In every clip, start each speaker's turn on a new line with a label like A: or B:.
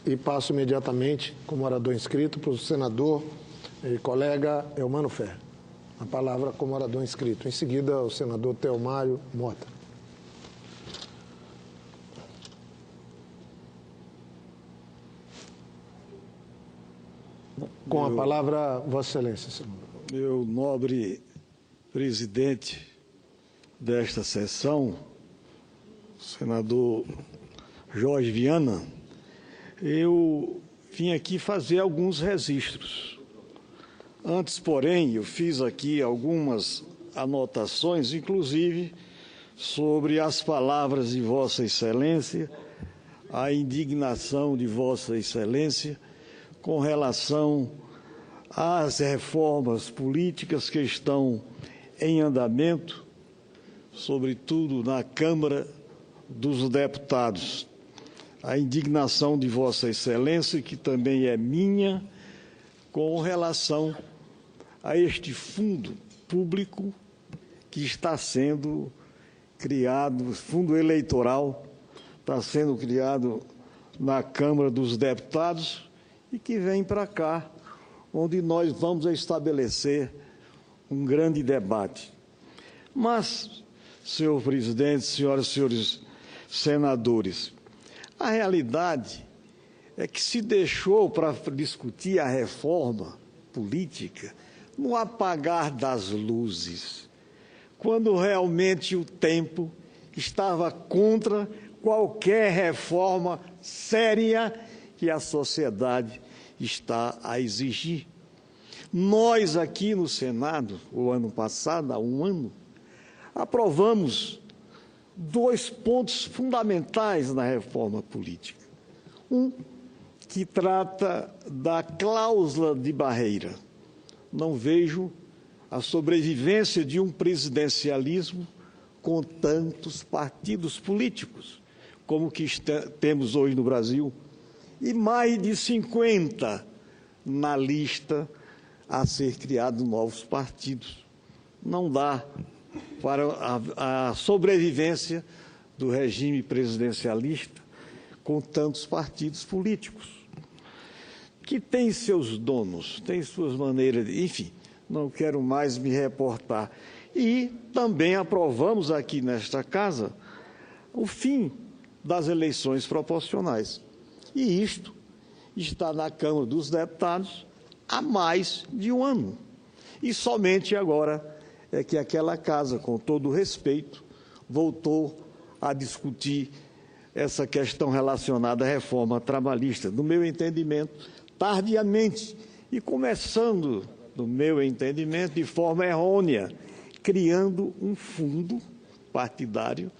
A: e passo imediatamente, como orador inscrito, para o senador e colega Elmano Ferreira. A palavra como orador inscrito. Em seguida, o senador Theomário Mota. Com a palavra, Vossa Excelência, senador.
B: Meu nobre presidente desta sessão, senador Jorge Viana, eu vim aqui fazer alguns registros. Antes, porém, eu fiz aqui algumas anotações, inclusive sobre as palavras de Vossa Excelência, a indignação de Vossa Excelência com relação às reformas políticas que estão em andamento, sobretudo na Câmara dos Deputados. A indignação de Vossa Excelência, que também é minha, com relação a este fundo público que está sendo criado, fundo eleitoral, está sendo criado na Câmara dos Deputados e que vem para cá, onde nós vamos estabelecer um grande debate. Mas, senhor presidente, senhoras e senhores senadores, a realidade é que se deixou para discutir a reforma política no apagar das luzes, quando realmente o tempo estava contra qualquer reforma séria que a sociedade está a exigir. Nós aqui no Senado, o ano passado, há um ano, aprovamos 2 pontos fundamentais na reforma política. Um, que trata da cláusula de barreira. Não vejo a sobrevivência de um presidencialismo com tantos partidos políticos, como que temos hoje no Brasil, e mais de 50 na lista a ser criados novos partidos. Não dá para a sobrevivência do regime presidencialista com tantos partidos políticos, que tem seus donos, tem suas maneiras de... Enfim, não quero mais me reportar. E também aprovamos aqui nesta casa o fim das eleições proporcionais. E isto está na Câmara dos Deputados há mais de um ano. E somente agora é que aquela casa, com todo o respeito, voltou a discutir essa questão relacionada à reforma trabalhista, no meu entendimento, tardiamente, e começando, no meu entendimento, de forma errônea, criando um fundo partidário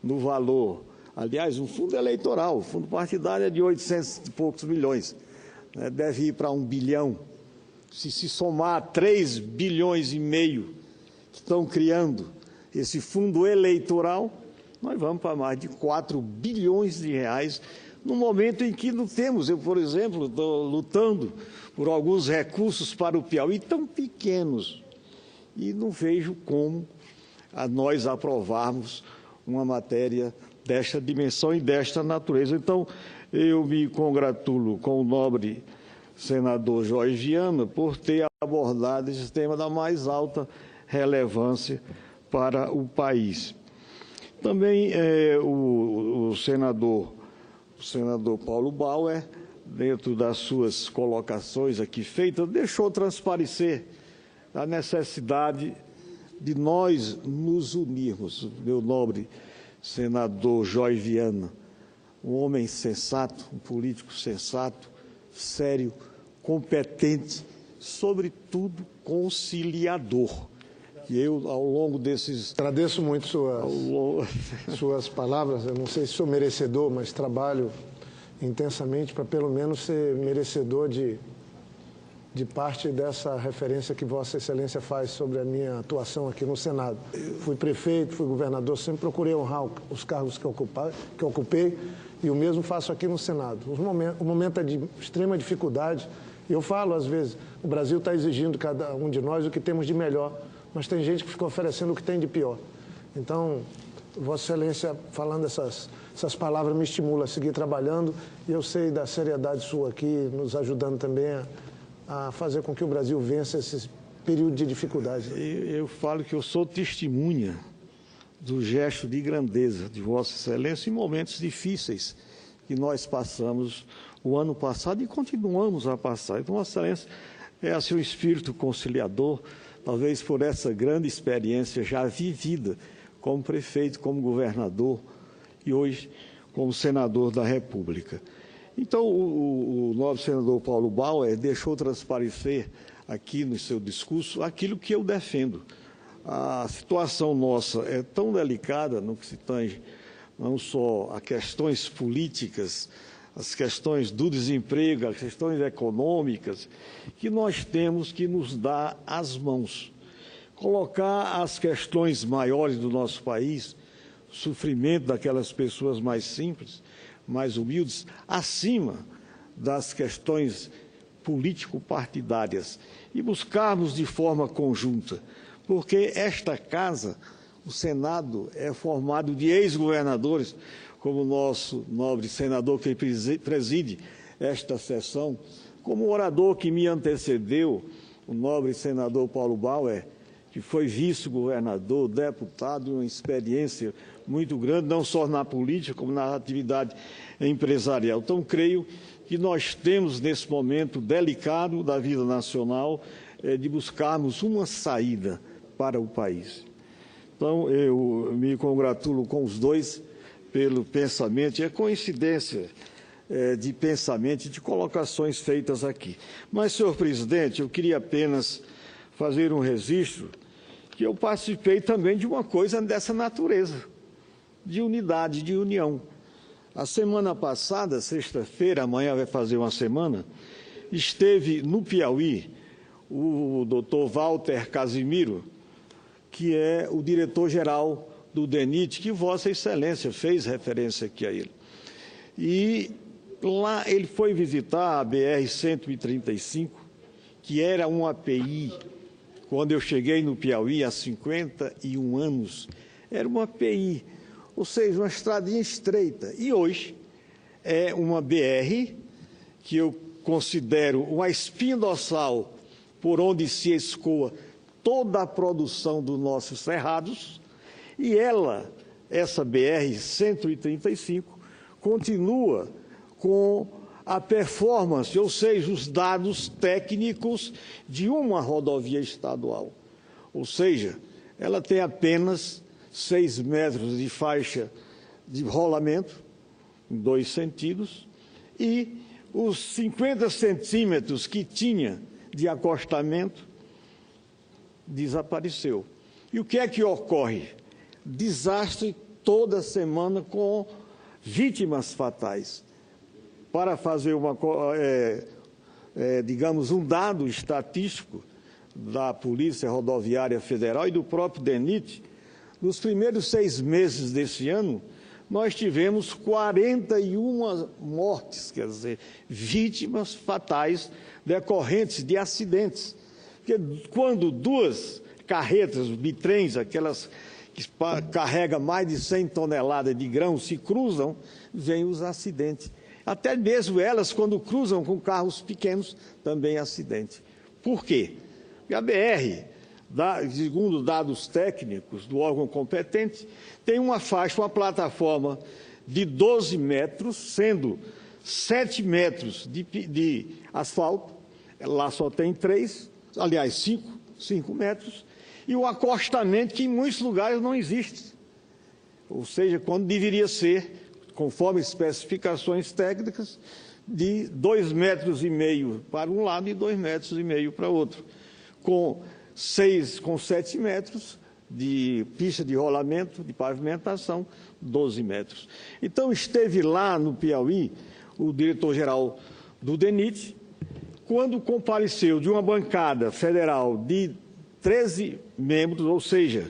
B: no valor, aliás, um fundo eleitoral, o fundo partidário é de 800 e poucos milhões, né, deve ir para 1 bilhão. Se somar 3 bilhões e meio que estão criando esse fundo eleitoral, nós vamos para mais de 4 bilhões de reais, no momento em que não temos. Eu, por exemplo, estou lutando por alguns recursos para o Piauí tão pequenos e não vejo como nós aprovarmos uma matéria desta dimensão e desta natureza. Então, eu me congratulo com o nobre senador Jorge Viana por ter abordado esse tema da mais alta relevância para o país. Também o senador Paulo Bauer, dentro das suas colocações aqui feitas, deixou transparecer a necessidade de nós nos unirmos. Meu nobre senador Jorge Viana, um homem sensato, um político sensato, sério, competente, sobretudo conciliador. E eu, ao longo desses...
A: Agradeço muito suas palavras. Eu não sei se sou merecedor, mas trabalho intensamente para pelo menos ser merecedor de parte dessa referência que Vossa Excelência faz sobre a minha atuação aqui no Senado. Fui prefeito, fui governador, sempre procurei honrar os cargos que ocupei e o mesmo faço aqui no Senado. O momento é de extrema dificuldade. Eu falo, às vezes, o Brasil está exigindo cada um de nós o que temos de melhor, mas tem gente que fica oferecendo o que tem de pior. Então, Vossa Excelência falando essas palavras me estimula a seguir trabalhando e eu sei da seriedade sua aqui, nos ajudando também a fazer com que o Brasil vença esse período de dificuldade.
B: Eu falo que eu sou testemunha do gesto de grandeza de Vossa Excelência em momentos difíceis que nós passamos o ano passado e continuamos a passar. Então, Vossa Excelência é assim um espírito conciliador, talvez por essa grande experiência já vivida como prefeito, como governador e hoje como senador da República. Então, o nobre senador Paulo Bauer deixou transparecer aqui no seu discurso aquilo que eu defendo. A situação nossa é tão delicada no que se tange não só a questões políticas, as questões do desemprego, as questões econômicas, que nós temos que nos dar as mãos. Colocar as questões maiores do nosso país, o sofrimento daquelas pessoas mais simples, mais humildes, acima das questões político-partidárias e buscarmos de forma conjunta, porque esta casa, o Senado, é formado de ex-governadores, como o nosso nobre senador que preside esta sessão, como o orador que me antecedeu, o nobre senador Paulo Bauer, que foi vice-governador, deputado, uma experiência muito grande, não só na política, como na atividade empresarial. Então, creio que nós temos, nesse momento delicado da vida nacional, de buscarmos uma saída para o país. Então, eu me congratulo com os dois pelo pensamento, e é coincidência de pensamento e de colocações feitas aqui. Mas, senhor presidente, eu queria apenas fazer um registro que eu participei também de uma coisa dessa natureza, de unidade, de união. A semana passada, sexta-feira, amanhã vai fazer uma semana, esteve no Piauí o doutor Walter Casimiro, que é o diretor-geral do DENIT, que Vossa Excelência fez referência aqui a ele. E lá ele foi visitar a BR-135, que era uma API. Quando eu cheguei no Piauí, há 51 anos, era uma API, ou seja, uma estradinha estreita. E hoje é uma BR que eu considero uma espinha dorsal por onde se escoa toda a produção dos nossos cerrados, e essa BR-135, continua com a performance, ou seja, os dados técnicos de uma rodovia estadual. Ou seja, ela tem apenas 6 metros de faixa de rolamento, em 2 sentidos, e os 50 centímetros que tinha de acostamento desapareceu. E o que é que ocorre? Desastre toda semana com vítimas fatais. Para fazer digamos, um dado estatístico da Polícia Rodoviária Federal e do próprio DENIT, nos primeiros 6 meses desse ano, nós tivemos 41 mortes, quer dizer, vítimas fatais decorrentes de acidentes. Porque quando 2 carretas, bitrens, aquelas que carregam mais de 100 toneladas de grãos, se cruzam, vêm os acidentes. Até mesmo elas, quando cruzam com carros pequenos, também acidente. Por quê? Porque a BR, segundo dados técnicos do órgão competente, tem uma faixa, uma plataforma de 12 metros, sendo 7 metros de asfalto, lá só tem 3, aliás, 5 metros, e o acostamento que em muitos lugares não existe. Ou seja, quando deveria ser, conforme especificações técnicas, de 2,5 metros para um lado e 2,5 metros para o outro, com 7 metros de pista de rolamento, de pavimentação, 12 metros. Então, esteve lá no Piauí o diretor-geral do DENIT, quando compareceu de uma bancada federal de 13 membros, ou seja,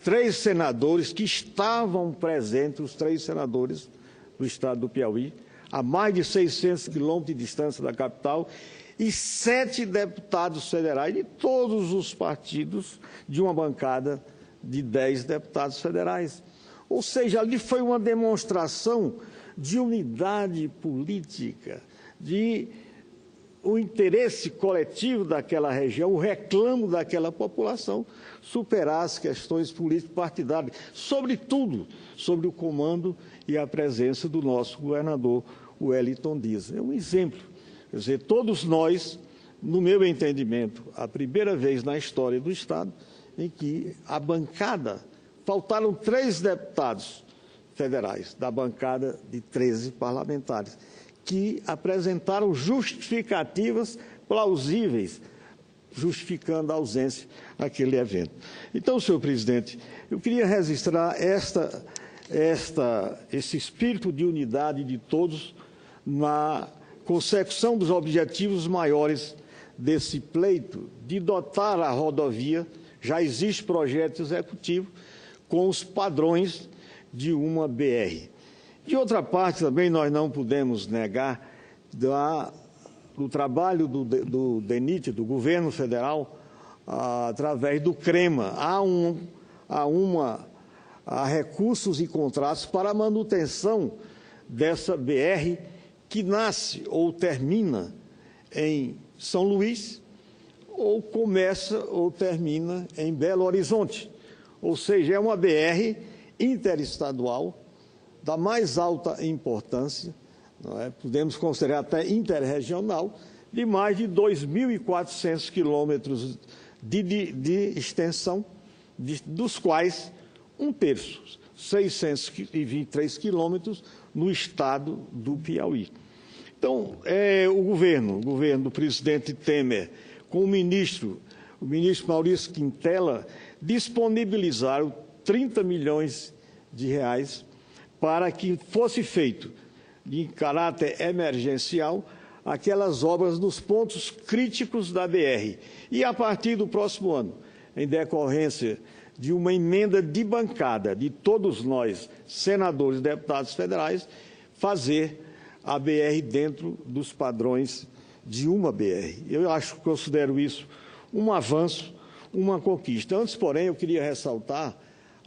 B: 3 senadores que estavam presentes, os 3 senadores do estado do Piauí, a mais de 600 quilômetros de distância da capital, e 7 deputados federais de todos os partidos, de uma bancada de 10 deputados federais. Ou seja, ali foi uma demonstração de unidade política, de o interesse coletivo daquela região, o reclamo daquela população, superar as questões político-partidárias, sobretudo sobre o comando e a presença do nosso governador Wellington Dias. É um exemplo. Quer dizer, todos nós, no meu entendimento, a primeira vez na história do Estado em que a bancada, faltaram 3 deputados federais, da bancada de 13 parlamentares, que apresentaram justificativas plausíveis, justificando a ausência daquele evento. Então, senhor presidente, eu queria registrar esse espírito de unidade de todos na consecução dos objetivos maiores desse pleito de dotar a rodovia, já existe projeto executivo, com os padrões de uma BR. De outra parte, também nós não podemos negar o trabalho do DENIT, do governo federal, através do CREMA. Há recursos e contratos para a manutenção dessa BR que nasce ou termina em São Luís, ou começa ou termina em Belo Horizonte. Ou seja, é uma BR interestadual da mais alta importância, não é? Podemos considerar até interregional, de mais de 2.400 quilômetros de extensão, dos quais 1/3, 623 quilômetros, no estado do Piauí. Então, o governo do presidente Temer, com o ministro Maurício Quintela, disponibilizaram 30 milhões de reais para que fosse feito, em caráter emergencial, aquelas obras nos pontos críticos da BR. E, a partir do próximo ano, em decorrência de uma emenda de bancada de todos nós, senadores e deputados federais, fazer a BR dentro dos padrões de uma BR. Eu considero isso um avanço, uma conquista. Antes, porém, eu queria ressaltar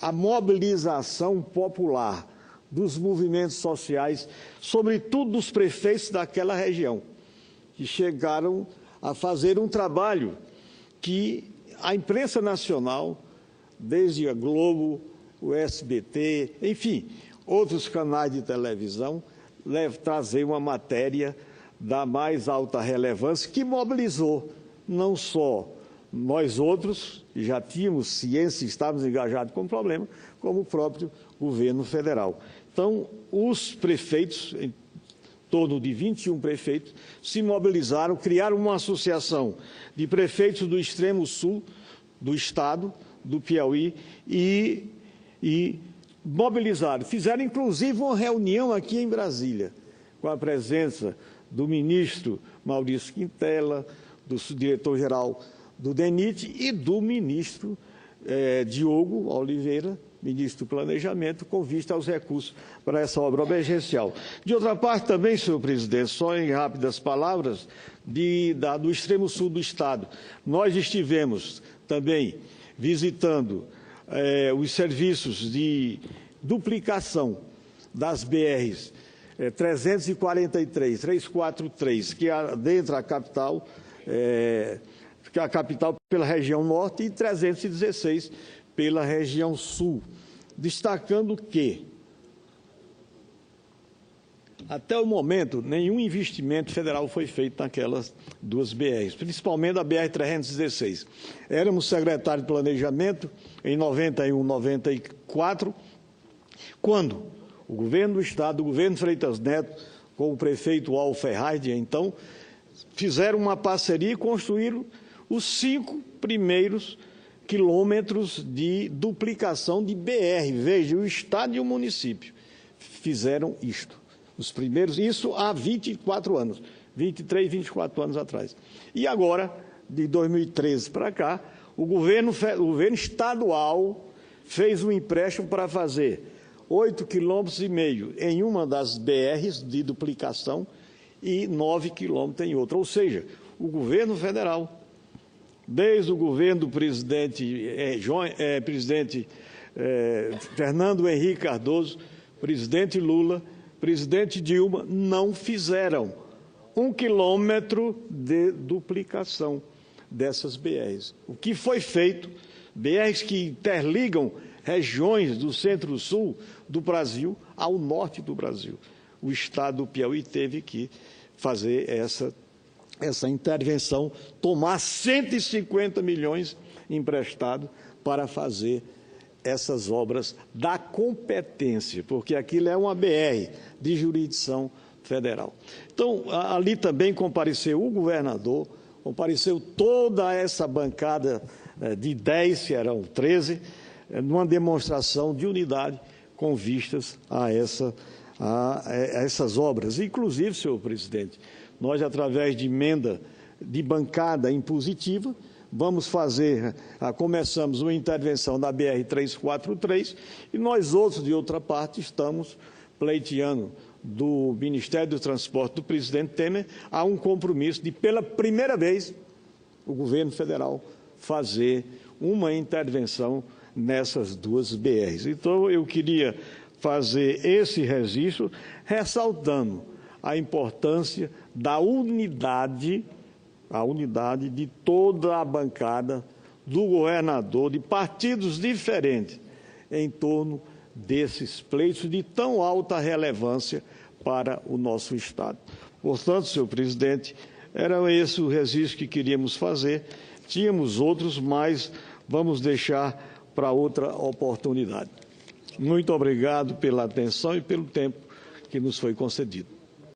B: a mobilização popular dos movimentos sociais, sobretudo dos prefeitos daquela região, que chegaram a fazer um trabalho que a imprensa nacional, desde a Globo, o SBT, enfim, outros canais de televisão, trazer uma matéria da mais alta relevância que mobilizou não só nós outros, que já tínhamos ciência e estávamos engajados com o problema, como o próprio governo federal. Então, os prefeitos, em torno de 21 prefeitos, se mobilizaram, criaram uma associação de prefeitos do extremo sul do estado, do Piauí, e mobilizaram. Fizeram, inclusive, uma reunião aqui em Brasília, com a presença do ministro Maurício Quintela, do diretor-geral do DENIT e do ministro Diogo Oliveira, ministro do Planejamento, com vista aos recursos para essa obra emergencial. De outra parte, também, senhor presidente, só em rápidas palavras, do extremo sul do estado, nós estivemos também visitando os serviços de duplicação das BRs 343, 343, que adentra a capital, pela região norte, e 316 pela região sul, destacando que, até o momento, nenhum investimento federal foi feito naquelas duas BRs, principalmente a BR-316. Éramos secretário de Planejamento em 91, 94, quando o governo do Estado, o governo Freitas Neto, com o prefeito Al Ferraz, então, fizeram uma parceria e construíram os 5 primeiros quilômetros de duplicação de BR. Veja, o Estado e o município fizeram isto. Os primeiros, isso há 24 anos, 23, 24 anos atrás. E agora, de 2013 para cá, o governo estadual fez um empréstimo para fazer 8,5 quilômetros em uma das BRs de duplicação e 9 quilômetros em outra. Ou seja, o governo federal, desde o governo do presidente Fernando Henrique Cardoso, presidente Lula, presidente Dilma, não fizeram 1 quilômetro de duplicação dessas BRs. O que foi feito, BRs que interligam regiões do centro-sul do Brasil ao norte do Brasil. O estado do Piauí teve que fazer essa intervenção, tomar 150 milhões emprestados para fazer essas obras da competência, porque aquilo é uma BR de jurisdição federal. Então, ali também compareceu o governador, compareceu toda essa bancada de 10, serão 13, numa demonstração de unidade com vistas a essas obras. Inclusive, senhor presidente, nós, através de emenda de bancada impositiva, começamos uma intervenção da BR-343 e nós outros, de outra parte, estamos pleiteando do Ministério do Transporte do presidente Temer a um compromisso de, pela primeira vez, o governo federal fazer uma intervenção nessas duas BRs. Então, eu queria fazer esse registro, ressaltando a importância da unidade de toda a bancada, do governador, de partidos diferentes, em torno desses pleitos de tão alta relevância para o nosso Estado. Portanto, senhor presidente, era esse o registro que queríamos fazer. Tínhamos outros, mas vamos deixar para outra oportunidade. Muito obrigado pela atenção e pelo tempo que nos foi concedido.